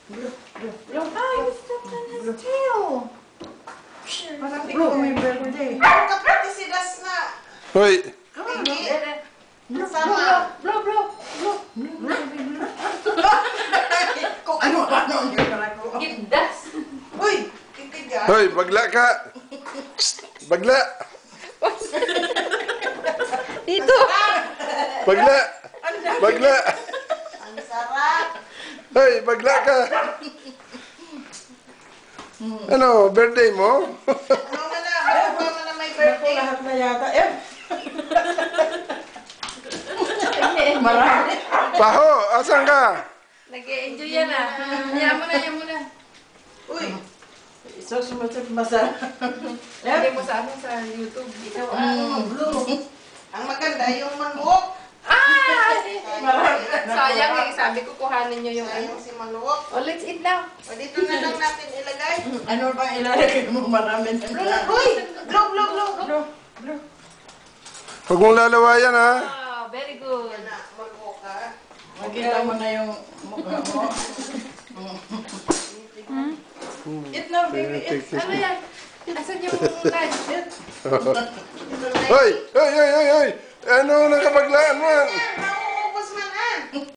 Ay, stepped on his tail. Bro, may birthday. Kapati si Das na. Hoy, Hindi. Bro, Sama. bro, bro. Kung Ano yung ko? Gibdas. Uy, titigas. hoy, bagla ka. Psst, bagla. Dito. Bagla. Bagla. Ang sarap. Hoy, bagla ka. Ano, birthday mo? Ano mo na? Ano mo na may Ako birthday? lahat na yata. Marami. Paho, asan ka? Nag-e-enjoy yan ah. Yan mo na, yan mo na. Uy, So, sumasip masarap. Lagay mo sa ano sa YouTube. Ikaw blue. Ang maganda yung maluok. Ay! Marami. Sayang eh. Sabi ko kuhanin nyo yung ano. Sayang si maluok. Oh, let's eat now. O dito na lang natin ilagay. Ano bang ilalagay mo? Marami na. Uy, blue. Huwag mong lalawayan, ha? Oh, very good. Yan na, maluok ha. Makita mo na yung mukha mo. Eat now, baby. Eat. Ano yan? Asan yung lunch? Ito na Hoy, hoy, hoy, hoy, hoy. Ano nakapaglaan mo?